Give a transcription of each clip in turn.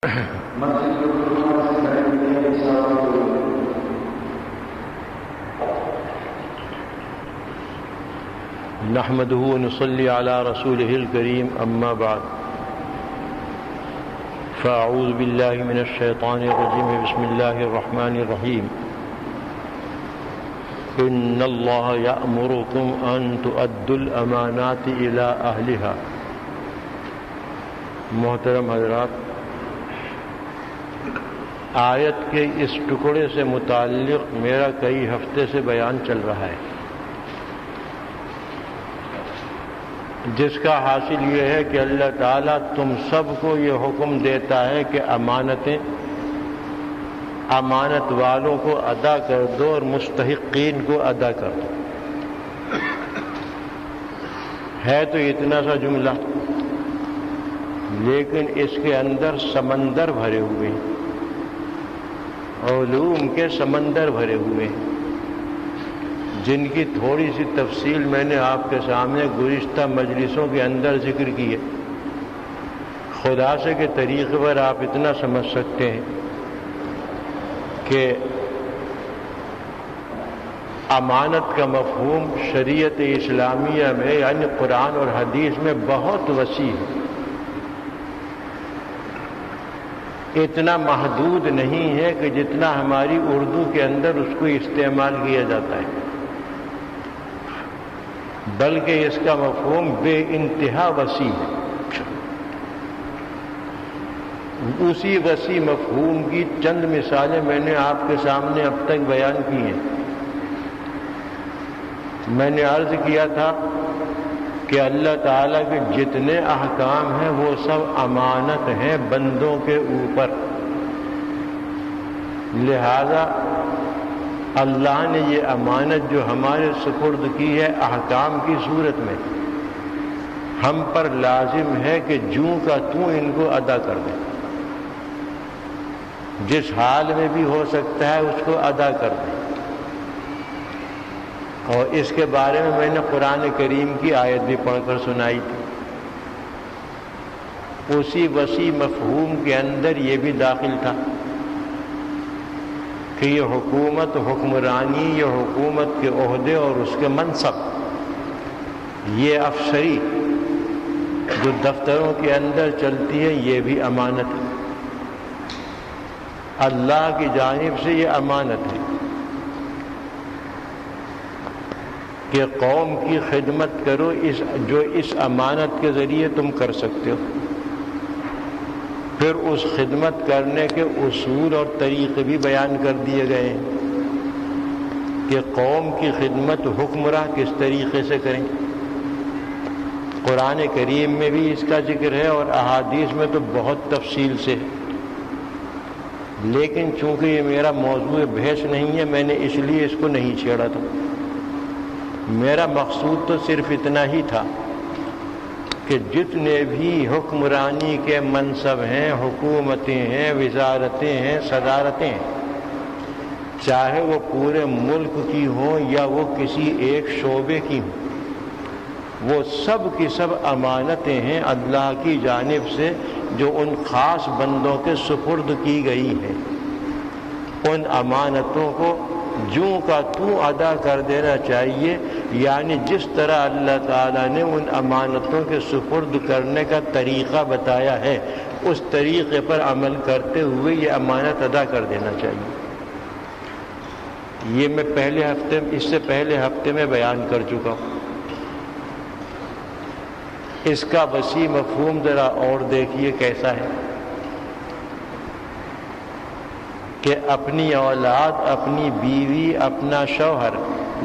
نحمده ونصلي على رسوله الكريم أما بعد فأعوذ بالله من الشيطان الرجيم بسم الله الرحمن الرحيم إن الله يأمركم أن تؤدوا الأمانات إلى أهلها. محترم حضرات، آیت کے اس ٹکڑے سے متعلق میرا کئی ہفتے سے بیان چل رہا ہے، جس کا حاصل یہ ہے کہ اللہ تعالیٰ تم سب کو یہ حکم دیتا ہے کہ امانتیں امانت والوں کو ادا کر دو اور مستحقین کو ادا کر دو. ہے تو اتنا سا جملہ، لیکن اس کے اندر سمندر بھرے ہوئے ہیں، علوم کے سمندر بھرے ہوئے ہیں، جن کی تھوڑی سی تفصیل میں نے آپ کے سامنے گزشتہ مجلسوں کے اندر ذکر کی ہے. خلاصے کے طریقے پر آپ اتنا سمجھ سکتے ہیں کہ امانت کا مفہوم شریعت اسلامیہ میں یعنی قرآن اور حدیث میں بہت وسیع ہے، اتنا محدود نہیں ہے کہ جتنا ہماری اردو کے اندر اس کو استعمال کیا جاتا ہے، بلکہ اس کا مفہوم بے انتہا وسیع ہے. اسی وسیع مفہوم کی چند مثالیں میں نے آپ کے سامنے اب تک بیان کی ہیں. میں نے عرض کیا تھا کہ اللہ تعالیٰ کے جتنے احکام ہیں وہ سب امانت ہیں بندوں کے اوپر، لہذا اللہ نے یہ امانت جو ہمارے سپرد کی ہے احکام کی صورت میں، ہم پر لازم ہے کہ جوں کا توں ان کو ادا کر دیں. جس حال میں بھی ہو سکتا ہے اس کو ادا کر دیں. اور اس کے بارے میں نے قرآن کریم کی آیت بھی پڑھ کر سنائی تھی. اسی وسیع مفہوم کے اندر یہ بھی داخل تھا کہ یہ حکومت، حکمرانی، یہ حکومت کے عہدے اور اس کے منصب، یہ افسری جو دفتروں کے اندر چلتی ہے، یہ بھی امانت ہے. اللہ کی جانب سے یہ امانت ہے کہ قوم کی خدمت کرو، جو اس امانت کے ذریعے تم کر سکتے ہو. پھر اس خدمت کرنے کے اصول اور طریقے بھی بیان کر دیے گئے ہیں کہ قوم کی خدمت حکمراں کس طریقے سے کریں. قرآن کریم میں بھی اس کا ذکر ہے اور احادیث میں تو بہت تفصیل سے ہے، لیکن چونکہ یہ میرا موضوع بحث نہیں ہے، میں نے اس لیے اس کو نہیں چھیڑا تھا. میرا مقصود تو صرف اتنا ہی تھا کہ جتنے بھی حکمرانی کے منصب ہیں، حکومتیں ہیں، وزارتیں ہیں، صدارتیں ہیں، چاہے وہ پورے ملک کی ہوں یا وہ کسی ایک شعبے کی ہوں، وہ سب کی سب امانتیں ہیں اللہ کی جانب سے جو ان خاص بندوں کے سپرد کی گئی ہیں. ان امانتوں کو جوں کا توں ادا کر دینا چاہیے، یعنی جس طرح اللہ تعالیٰ نے ان امانتوں کے سپرد کرنے کا طریقہ بتایا ہے اس طریقے پر عمل کرتے ہوئے یہ امانت ادا کر دینا چاہیے. یہ میں اس سے پہلے ہفتے میں بیان کر چکا ہوں. اس کا وسیع مفہوم ذرا اور دیکھیے کیسا ہے کہ اپنی اولاد، اپنی بیوی، اپنا شوہر،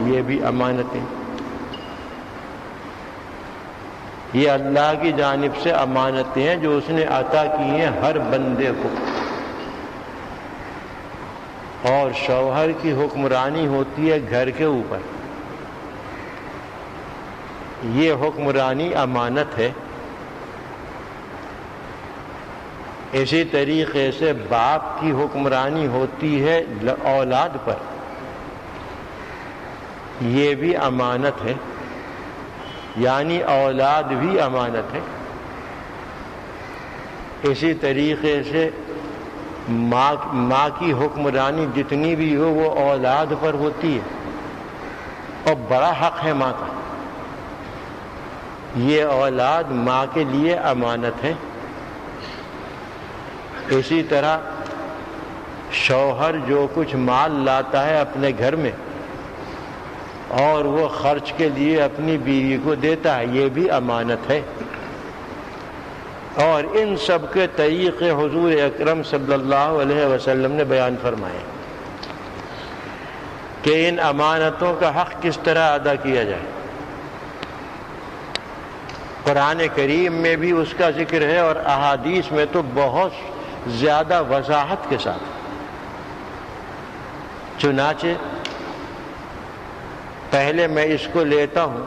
یہ بھی امانتیں. یہ اللہ کی جانب سے امانتیں ہیں جو اس نے عطا کی ہیں ہر بندے کو. اور شوہر کی حکمرانی ہوتی ہے گھر کے اوپر، یہ حکمرانی امانت ہے. اسی طریقے سے باپ کی حکمرانی ہوتی ہے اولاد پر، یہ بھی امانت ہے، یعنی اولاد بھی امانت ہے. اسی طریقے سے ماں کی حکمرانی جتنی بھی ہو وہ اولاد پر ہوتی ہے، اور بڑا حق ہے ماں کا. یہ اولاد ماں کے لیے امانت ہے. اسی طرح شوہر جو کچھ مال لاتا ہے اپنے گھر میں اور وہ خرچ کے لیے اپنی بیوی کو دیتا ہے، یہ بھی امانت ہے. اور ان سب کے طریقے حضور اکرم صلی اللہ علیہ وسلم نے بیان فرمائے کہ ان امانتوں کا حق کس طرح ادا کیا جائے. قرآن کریم میں بھی اس کا ذکر ہے اور احادیث میں تو بہت زیادہ وضاحت کے ساتھ. چنانچہ پہلے میں اس کو لیتا ہوں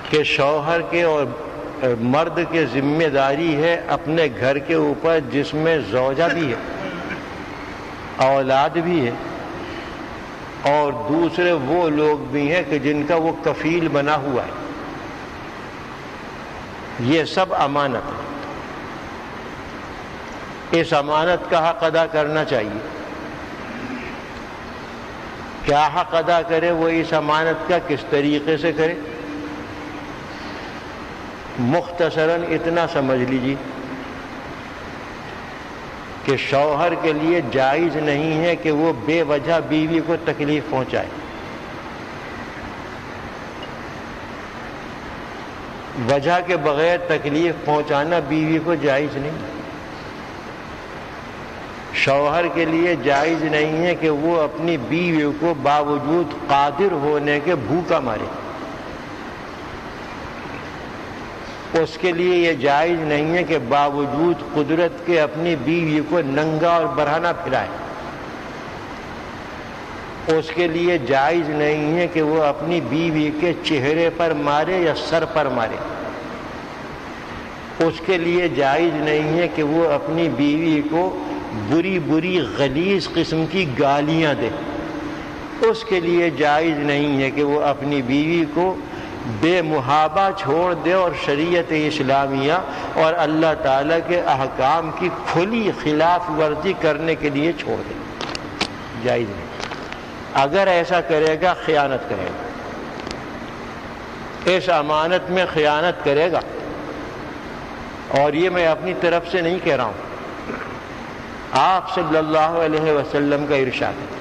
کہ شوہر کے اور مرد کے ذمہ داری ہے اپنے گھر کے اوپر، جس میں زوجہ بھی ہے، اولاد بھی ہے، اور دوسرے وہ لوگ بھی ہیں کہ جن کا وہ کفیل بنا ہوا ہے. یہ سب امانت ہے. اس امانت کا حق ادا کرنا چاہیے. کیا حق ادا کرے وہ اس امانت کا، کس طریقے سے کرے؟ مختصراً اتنا سمجھ لیجیے کہ شوہر کے لیے جائز نہیں ہے کہ وہ بے وجہ بیوی کو تکلیف پہنچائے. وجہ کے بغیر تکلیف پہنچانا بیوی کو جائز نہیں. شوہر کے لیے جائز نہیں ہے کہ وہ اپنی بیوی کو باوجود قادر ہونے کے بھوکا مارے. اس کے لیے یہ جائز نہیں ہے کہ باوجود قدرت کے اپنی بیوی کو ننگا اور برہنہ پھرائے. اس کے لیے جائز نہیں ہے کہ وہ اپنی بیوی کے چہرے پر مارے یا سر پر مارے. اس کے لیے جائز نہیں ہے کہ وہ اپنی بیوی کو بری بری غلیظ قسم کی گالیاں دے. اس کے لیے جائز نہیں ہے کہ وہ اپنی بیوی کو بے محابہ چھوڑ دے اور شریعت اسلامیہ اور اللہ تعالیٰ کے احکام کی کھلی خلاف ورزی کرنے کے لیے چھوڑ دے. جائز نہیں. اگر ایسا کرے گا خیانت کرے گا. اس امانت میں خیانت کرے گا. اور یہ میں اپنی طرف سے نہیں کہہ رہا ہوں، آپ صلی اللہ علیہ وسلم کا ارشاد ہے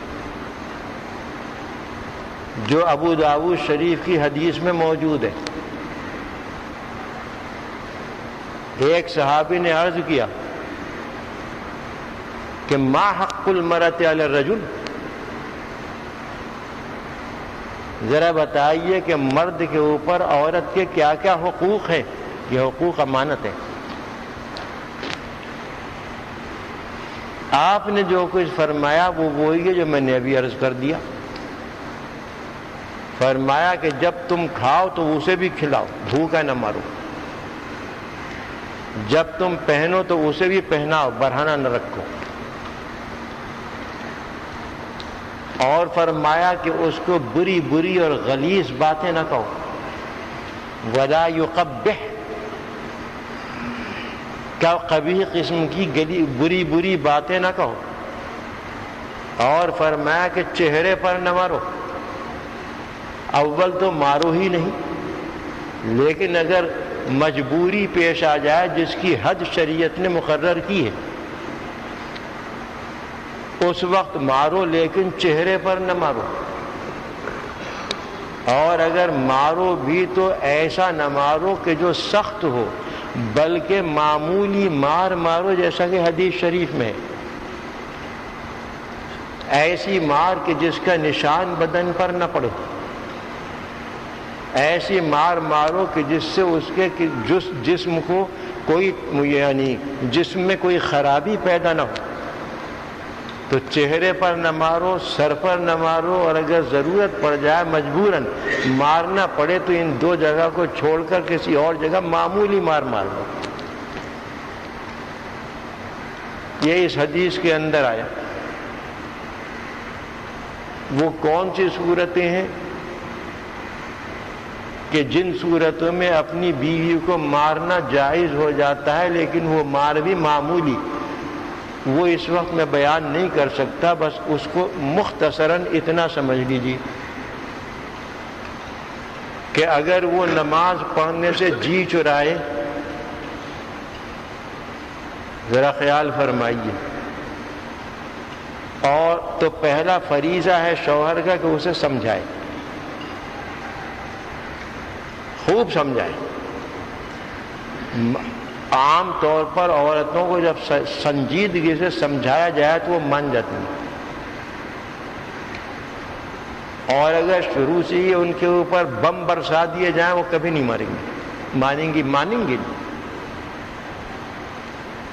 جو ابو داؤد شریف کی حدیث میں موجود ہے. ایک صحابی نے عرض کیا کہ ما حق المرأة علی الرجل، ذرا بتائیے کہ مرد کے اوپر عورت کے کیا کیا حقوق ہیں. یہ حقوق امانت ہے. آپ نے جو کچھ فرمایا وہ وہی ہے جو میں نے ابھی عرض کر دیا. فرمایا کہ جب تم کھاؤ تو اسے بھی کھلاؤ، بھوکا نہ مارو. جب تم پہنو تو اسے بھی پہناؤ، برہنہ نہ رکھو. اور فرمایا کہ اس کو بری بری اور غلیظ باتیں نہ کہو. ولا یقبح، کیا قبیح قسم کی بری بری باتیں نہ کہو. اور فرمایا کہ چہرے پر نہ مارو. اول تو مارو ہی نہیں، لیکن اگر مجبوری پیش آ جائے جس کی حد شریعت نے مقرر کی ہے اس وقت مارو، لیکن چہرے پر نہ مارو. اور اگر مارو بھی تو ایسا نہ مارو کہ جو سخت ہو، بلکہ معمولی مار مارو جیسا کہ حدیث شریف میں ہے. ایسی مار کہ جس کا نشان بدن پر نہ پڑے. ایسی مار مارو کہ جس سے اس کے جسم کو کوئی یعنی جسم میں کوئی خرابی پیدا نہ ہو. تو چہرے پر نہ مارو، سر پر نہ مارو، اور اگر ضرورت پڑ جائے مجبوراً مارنا پڑے تو ان دو جگہ کو چھوڑ کر کسی اور جگہ معمولی مار مار لو. یہ اس حدیث کے اندر آیا. وہ کون سی صورتیں ہیں کہ جن صورتوں میں اپنی بیوی کو مارنا جائز ہو جاتا ہے لیکن وہ مار بھی معمولی، وہ اس وقت میں بیان نہیں کر سکتا، بس اس کو مختصراً اتنا سمجھ لیجیے کہ اگر وہ نماز پڑھنے سے جی چرائے، ذرا خیال فرمائیے، اور تو پہلا فریضہ ہے شوہر کا کہ اسے سمجھائے، خوب سمجھائے۔ عام طور پر عورتوں کو جب سنجیدگی سے سمجھایا جائے تو وہ مان جاتی ہیں، اور اگر شروع سے ہی ان کے اوپر بم برسا دیے جائیں وہ کبھی نہیں مانیں گی۔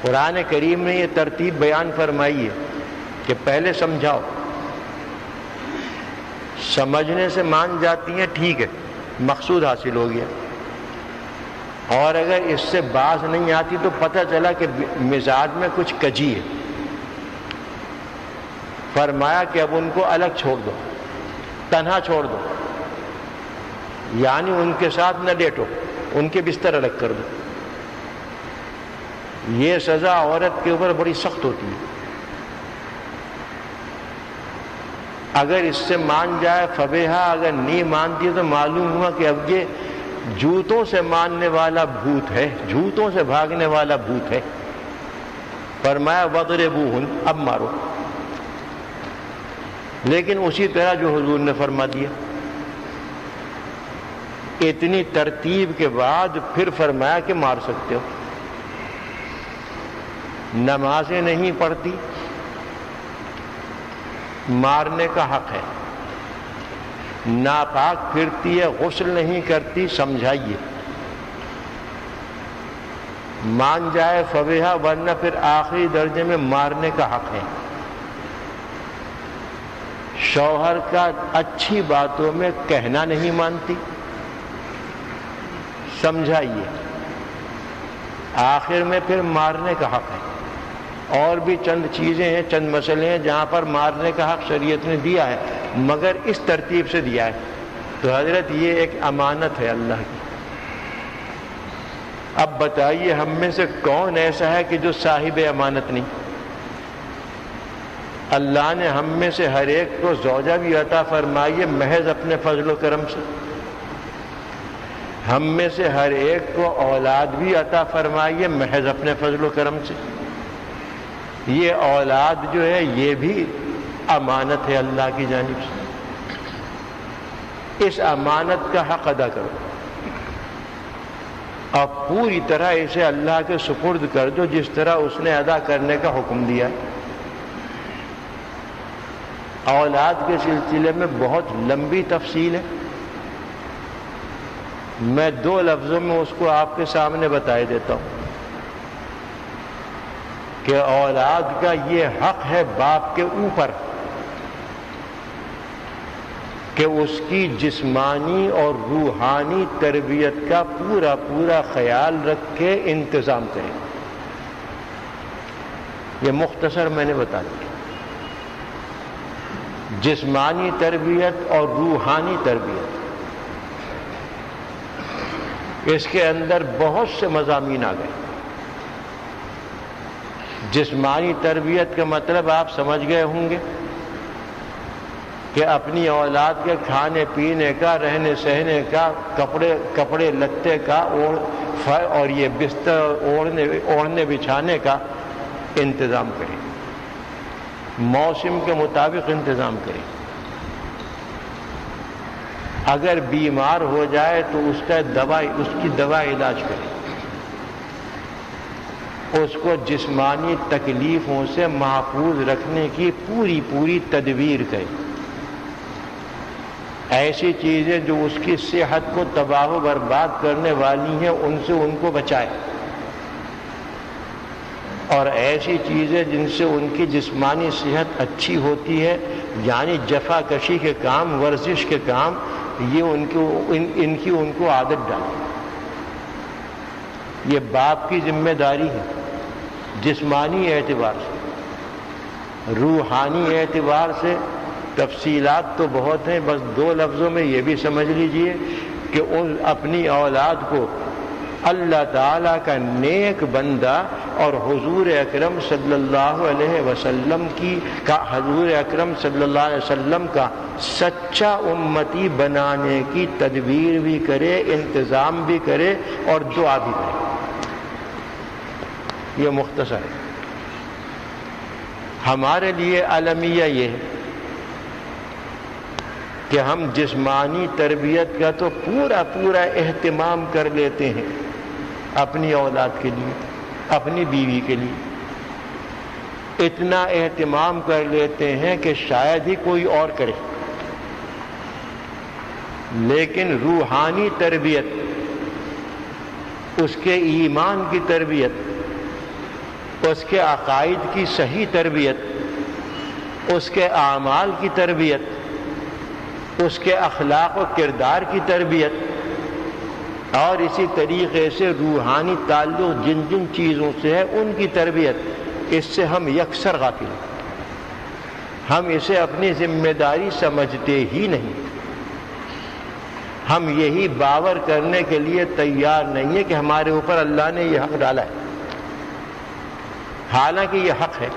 قرآن کریم نے یہ ترتیب بیان فرمائی ہے کہ پہلے سمجھاؤ، سمجھنے سے مان جاتی ہیں، ٹھیک ہے، مقصود حاصل ہو گیا، اور اگر اس سے باز نہیں آتی تو پتہ چلا کہ مزاج میں کچھ کجی ہے، فرمایا کہ اب ان کو الگ چھوڑ دو، تنہا چھوڑ دو، یعنی ان کے ساتھ نہ لیٹو، ان کے بستر الگ کر دو۔ یہ سزا عورت کے اوپر بڑی سخت ہوتی ہے، اگر اس سے مان جائے فبیہا، اگر نہیں مانتی تو معلوم ہوا کہ اب یہ جوتوں سے ماننے والا بھوت ہے، جوتوں سے بھاگنے والا بھوت ہے۔ فرمایا وَضْرِبُوهُنَّ، اب مارو، لیکن اسی طرح جو حضور نے فرما دیا۔ اتنی ترتیب کے بعد پھر فرمایا کہ مار سکتے ہو۔ نمازیں نہیں پڑھتی، مارنے کا حق ہے۔ ناپاک پھرتی ہے، غسل نہیں کرتی، سمجھائیے، مان جائے فبیہا، ورنہ پھر آخری درجے میں مارنے کا حق ہے۔ شوہر کا اچھی باتوں میں کہنا نہیں مانتی، سمجھائیے، آخر میں پھر مارنے کا حق ہے۔ اور بھی چند چیزیں ہیں، چند مسئلے ہیں جہاں پر مارنے کا حق شریعت نے دیا ہے، مگر اس ترتیب سے دیا ہے۔ تو حضرت یہ ایک امانت ہے اللہ کی۔ اب بتائیے ہم میں سے کون ایسا ہے کہ جو صاحب امانت نہیں؟ اللہ نے ہم میں سے ہر ایک کو زوجہ بھی عطا فرمائی ہے محض اپنے فضل و کرم سے، ہم میں سے ہر ایک کو اولاد بھی عطا فرمائی ہے محض اپنے فضل و کرم سے۔ یہ اولاد جو ہے یہ بھی امانت ہے اللہ کی جانب سے۔ اس امانت کا حق ادا کرو اور پوری طرح اسے اللہ کے سپرد کر دو جس طرح اس نے ادا کرنے کا حکم دیا۔ اولاد کے سلسلے میں بہت لمبی تفصیل ہے، میں 2 لفظوں میں اس کو آپ کے سامنے بتائے دیتا ہوں کہ اولاد کا یہ حق ہے باپ کے اوپر کہ اس کی جسمانی اور روحانی تربیت کا پورا خیال رکھ کے انتظام کرے۔ یہ مختصر میں نے بتا دیا۔ جسمانی تربیت اور روحانی تربیت، اس کے اندر بہت سے مضامین آ گئے۔ جسمانی تربیت کا مطلب آپ سمجھ گئے ہوں گے کہ اپنی اولاد کے کھانے پینے کا، رہنے سہنے کا، کپڑے لتے کا اور یہ بستر اوڑھنے بچھانے کا انتظام کریں، موسم کے مطابق انتظام کریں۔ اگر بیمار ہو جائے تو اس کی دوا علاج کریں، اس کو جسمانی تکلیفوں سے محفوظ رکھنے کی پوری تدبیر کریں۔ ایسی چیزیں جو اس کی صحت کو تباہ و برباد کرنے والی ہیں ان سے ان کو بچائے، اور ایسی چیزیں جن سے ان کی جسمانی صحت اچھی ہوتی ہے، یعنی جفا کشی کے کام، ورزش کے کام، یہ ان کی ان کو عادت ڈالیں۔ یہ باپ کی ذمہ داری ہے جسمانی اعتبار سے۔ روحانی اعتبار سے تفصیلات تو بہت ہیں، بس 2 لفظوں میں یہ بھی سمجھ لیجئے کہ اپنی اولاد کو اللہ تعالیٰ کا نیک بندہ اور حضور اکرم صلی اللہ علیہ وسلم حضور اکرم صلی اللہ علیہ وسلم کا سچا امتی بنانے کی تدبیر بھی کرے، انتظام بھی کرے اور دعا بھی کرے۔ یہ مختصر ہے۔ ہمارے لیے المیہ یہ ہے کہ ہم جسمانی تربیت کا تو پورا اہتمام کر لیتے ہیں اپنی اولاد کے لیے، اپنی بیوی کے لیے، اتنا اہتمام کر لیتے ہیں کہ شاید ہی کوئی اور کرے، لیکن روحانی تربیت، اس کے ایمان کی تربیت، اس کے عقائد کی صحیح تربیت، اس کے اعمال کی تربیت، اس کے اخلاق و کردار کی تربیت، اور اسی طریقے سے روحانی تعلق جن جن چیزوں سے ہے ان کی تربیت، اس سے ہم یکسر غافل ہیں۔ ہم اسے اپنی ذمہ داری سمجھتے ہی نہیں، ہم یہی باور کرنے کے لیے تیار نہیں ہے کہ ہمارے اوپر اللہ نے یہ حق ڈالا ہے، حالانکہ یہ حق ہے۔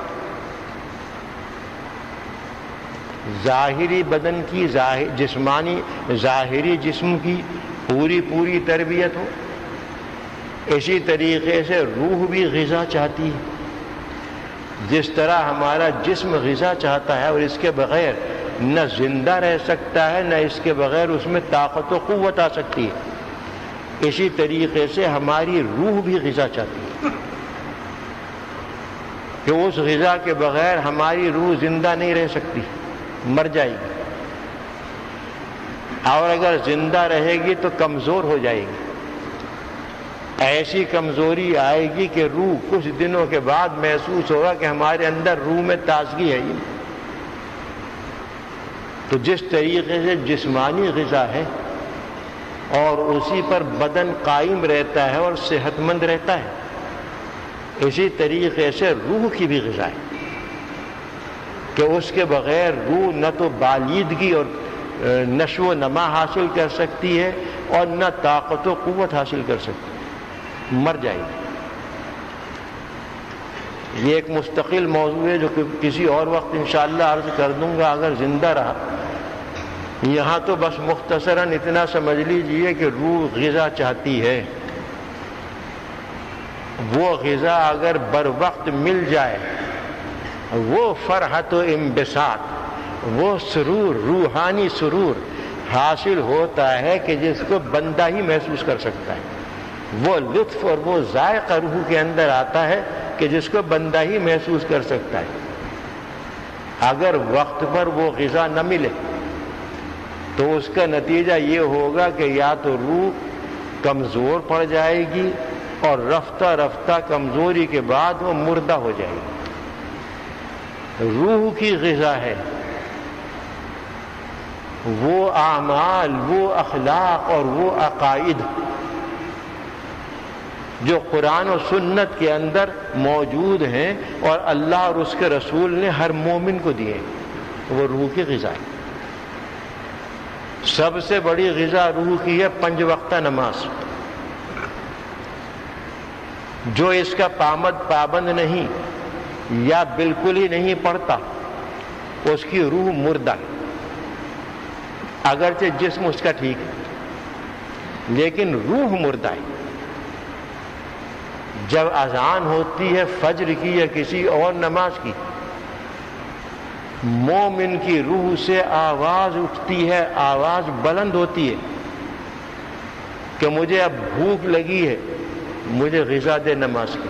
ظاہری بدن کی، جسمانی ظاہری جسم کی پوری تربیت ہو، اسی طریقے سے روح بھی غذا چاہتی ہے۔ جس طرح ہمارا جسم غذا چاہتا ہے اور اس کے بغیر نہ زندہ رہ سکتا ہے، نہ اس کے بغیر اس میں طاقت و قوت آ سکتی ہے، اسی طریقے سے ہماری روح بھی غذا چاہتی ہے کہ اس غذا کے بغیر ہماری روح زندہ نہیں رہ سکتی، مر جائے گی، اور اگر زندہ رہے گی تو کمزور ہو جائے گی، ایسی کمزوری آئے گی کہ روح کچھ دنوں کے بعد محسوس ہوگا کہ ہمارے اندر روح میں تازگی ہے۔ تو جس طریقے سے جسمانی غذا ہے اور اسی پر بدن قائم رہتا ہے اور صحت مند رہتا ہے، اسی طریقے سے روح کی بھی غذا ہے کہ اس کے بغیر روح نہ تو بالیدگی اور نشو و نما حاصل کر سکتی ہے اور نہ طاقت و قوت حاصل کر سکتی ہے، مر جائے گی۔ یہ ایک مستقل موضوع ہے جو کسی اور وقت انشاءاللہ عرض کر دوں گا اگر زندہ رہا۔ یہاں تو بس مختصراً اتنا سمجھ لیجئے کہ روح غذا چاہتی ہے، وہ غذا اگر بر وقت مل جائے، وہ فرحت و انبساط، وہ سرور، روحانی سرور حاصل ہوتا ہے کہ جس کو بندہ ہی محسوس کر سکتا ہے، وہ لطف اور وہ ذائقہ روح کے اندر آتا ہے کہ جس کو بندہ ہی محسوس کر سکتا ہے۔ اگر وقت پر وہ غذا نہ ملے تو اس کا نتیجہ یہ ہوگا کہ یا تو روح کمزور پڑ جائے گی اور رفتہ رفتہ کمزوری کے بعد وہ مردہ ہو جائے گی۔ روح کی غذا ہے وہ اعمال، وہ اخلاق اور وہ عقائد جو قرآن و سنت کے اندر موجود ہیں اور اللہ اور اس کے رسول نے ہر مومن کو دیے، وہ روح کی غذا ہے۔ سب سے بڑی غذا روح کی ہے 5 وقتہ نماز۔ جو اس کا پابند نہیں یا بالکل ہی نہیں پڑھتا، اس کی روح مردہ ہے، اگرچہ جسم اس کا ٹھیک ہے لیکن روح مردہ ہے۔ جب اذان ہوتی ہے فجر کی یا کسی اور نماز کی، مومن کی روح سے آواز اٹھتی ہے، آواز بلند ہوتی ہے کہ مجھے اب بھوک لگی ہے، مجھے غذا دے نماز کی۔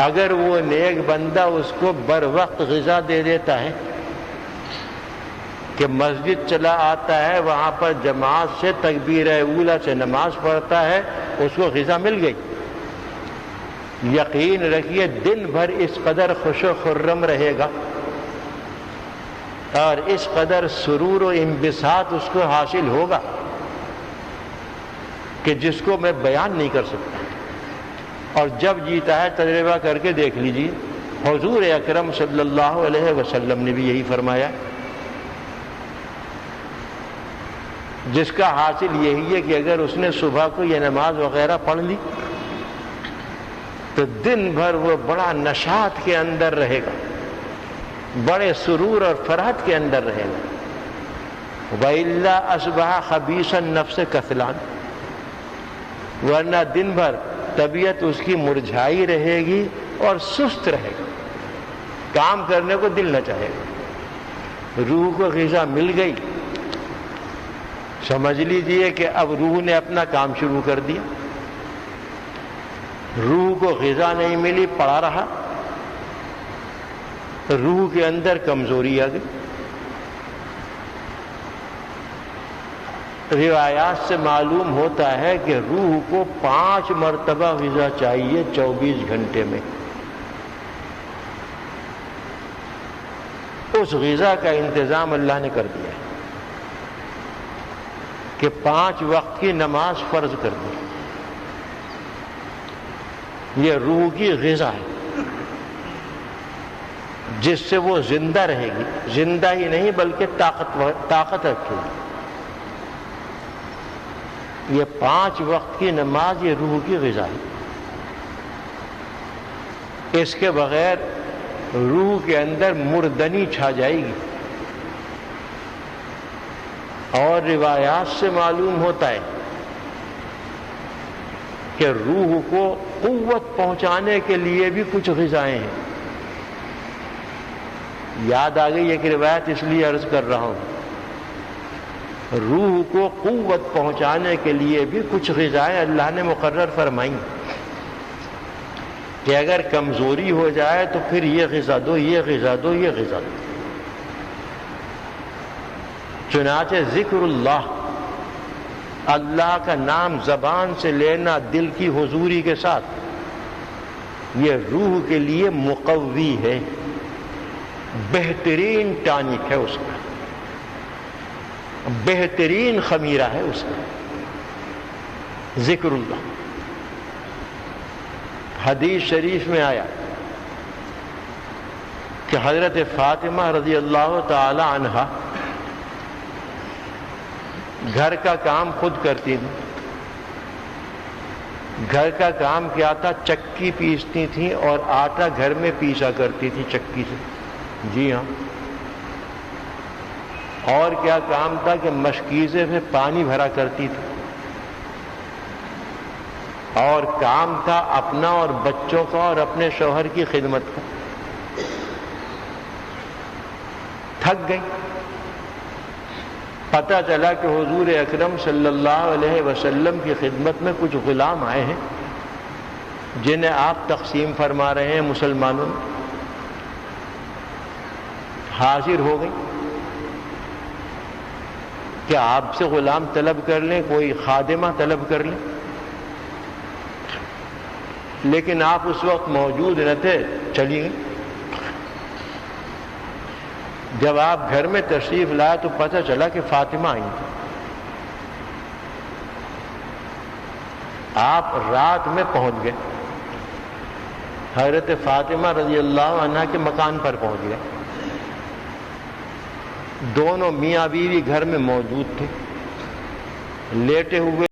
اگر وہ نیک بندہ اس کو بر وقت غذا دے دیتا ہے کہ مسجد چلا آتا ہے، وہاں پر جماعت سے تکبیر اولیٰ سے نماز پڑھتا ہے، اس کو غذا مل گئی، یقین رکھیے دن بھر اس قدر خوش و خرم رہے گا اور اس قدر سرور و انبساط اس کو حاصل ہوگا کہ جس کو میں بیان نہیں کر سکتا۔ اور جب جیتا ہے تجربہ کر کے دیکھ لیجیے، حضور اکرم صلی اللہ علیہ وسلم نے بھی یہی فرمایا جس کا حاصل یہی ہے کہ اگر اس نے صبح کو یہ نماز وغیرہ پڑھ لی تو دن بھر وہ بڑا نشاط کے اندر رہے گا، بڑے سرور اور فرحت کے اندر رہے گا۔ وَإِلَّا أَصْبَحَ خَبِيثَ النَّفْسِ كَسْلًا، ورنہ دن بھر طبیعت اس کی مرجھائی رہے گی اور سست رہے گا، کام کرنے کو دل نہ چاہے گا۔ روح کو غذا مل گئی، سمجھ لیجئے کہ اب روح نے اپنا کام شروع کر دیا۔ روح کو غذا نہیں ملی، پڑا رہا، روح کے اندر کمزوری آ گئی۔ روایات سے معلوم ہوتا ہے کہ روح کو 5 مرتبہ غذا چاہیے 24 گھنٹے میں۔ اس غذا کا انتظام اللہ نے کر دیا ہے کہ 5 وقت کی نماز فرض کر دی۔ یہ روح کی غذا ہے جس سے وہ زندہ رہے گی، زندہ ہی نہیں بلکہ طاقت رکھے گی۔ یہ 5 وقت کی نماز یہ روح کی غذا ہے۔ اس کے بغیر روح کے اندر مردنی چھا جائے گی۔ اور روایات سے معلوم ہوتا ہے کہ روح کو قوت پہنچانے کے لیے بھی کچھ غذائیں ہیں۔ یاد آ گئی ایک روایت، اس لیے عرض کر رہا ہوں۔ روح کو قوت پہنچانے کے لیے بھی کچھ غذائیں اللہ نے مقرر فرمائیں کہ اگر کمزوری ہو جائے تو پھر یہ غذا دو، یہ غذا دو، یہ غذا دو۔ چنانچہ ذکر اللہ کا نام زبان سے لینا دل کی حضوری کے ساتھ، یہ روح کے لیے مقوی ہے، بہترین ٹانک ہے اس کا، بہترین خمیرہ ہے اس کا، ذکر اللہ۔ حدیث شریف میں آیا کہ حضرت فاطمہ رضی اللہ تعالی عنہا گھر کا کام خود کرتی تھی۔ گھر کا کام کیا تھا؟ چکی پیستی تھیں اور آٹا گھر میں پیسا کرتی تھی چکی سے، جی ہاں۔ اور کیا کام تھا کہ مشکیزے میں پانی بھرا کرتی تھی۔ اور کام تھا اپنا اور بچوں کا اور اپنے شوہر کی خدمت کا۔ تھک گئی، پتہ چلا کہ حضور اکرم صلی اللہ علیہ وسلم کی خدمت میں کچھ غلام آئے ہیں جنہیں آپ تقسیم فرما رہے ہیں مسلمانوں میں۔ حاضر ہو گئی کہ آپ سے غلام طلب کر لیں، کوئی خادمہ طلب کر لیں، لیکن آپ اس وقت موجود نہ تھے، چلی گئی۔ جب آپ گھر میں تشریف لائے تو پتہ چلا کہ فاطمہ آئی تھی۔ آپ رات میں پہنچ گئے، حضرت فاطمہ رضی اللہ عنہا کے مکان پر پہنچ گئے۔ دونوں میاں بیوی گھر میں موجود تھے، لیٹے ہوئے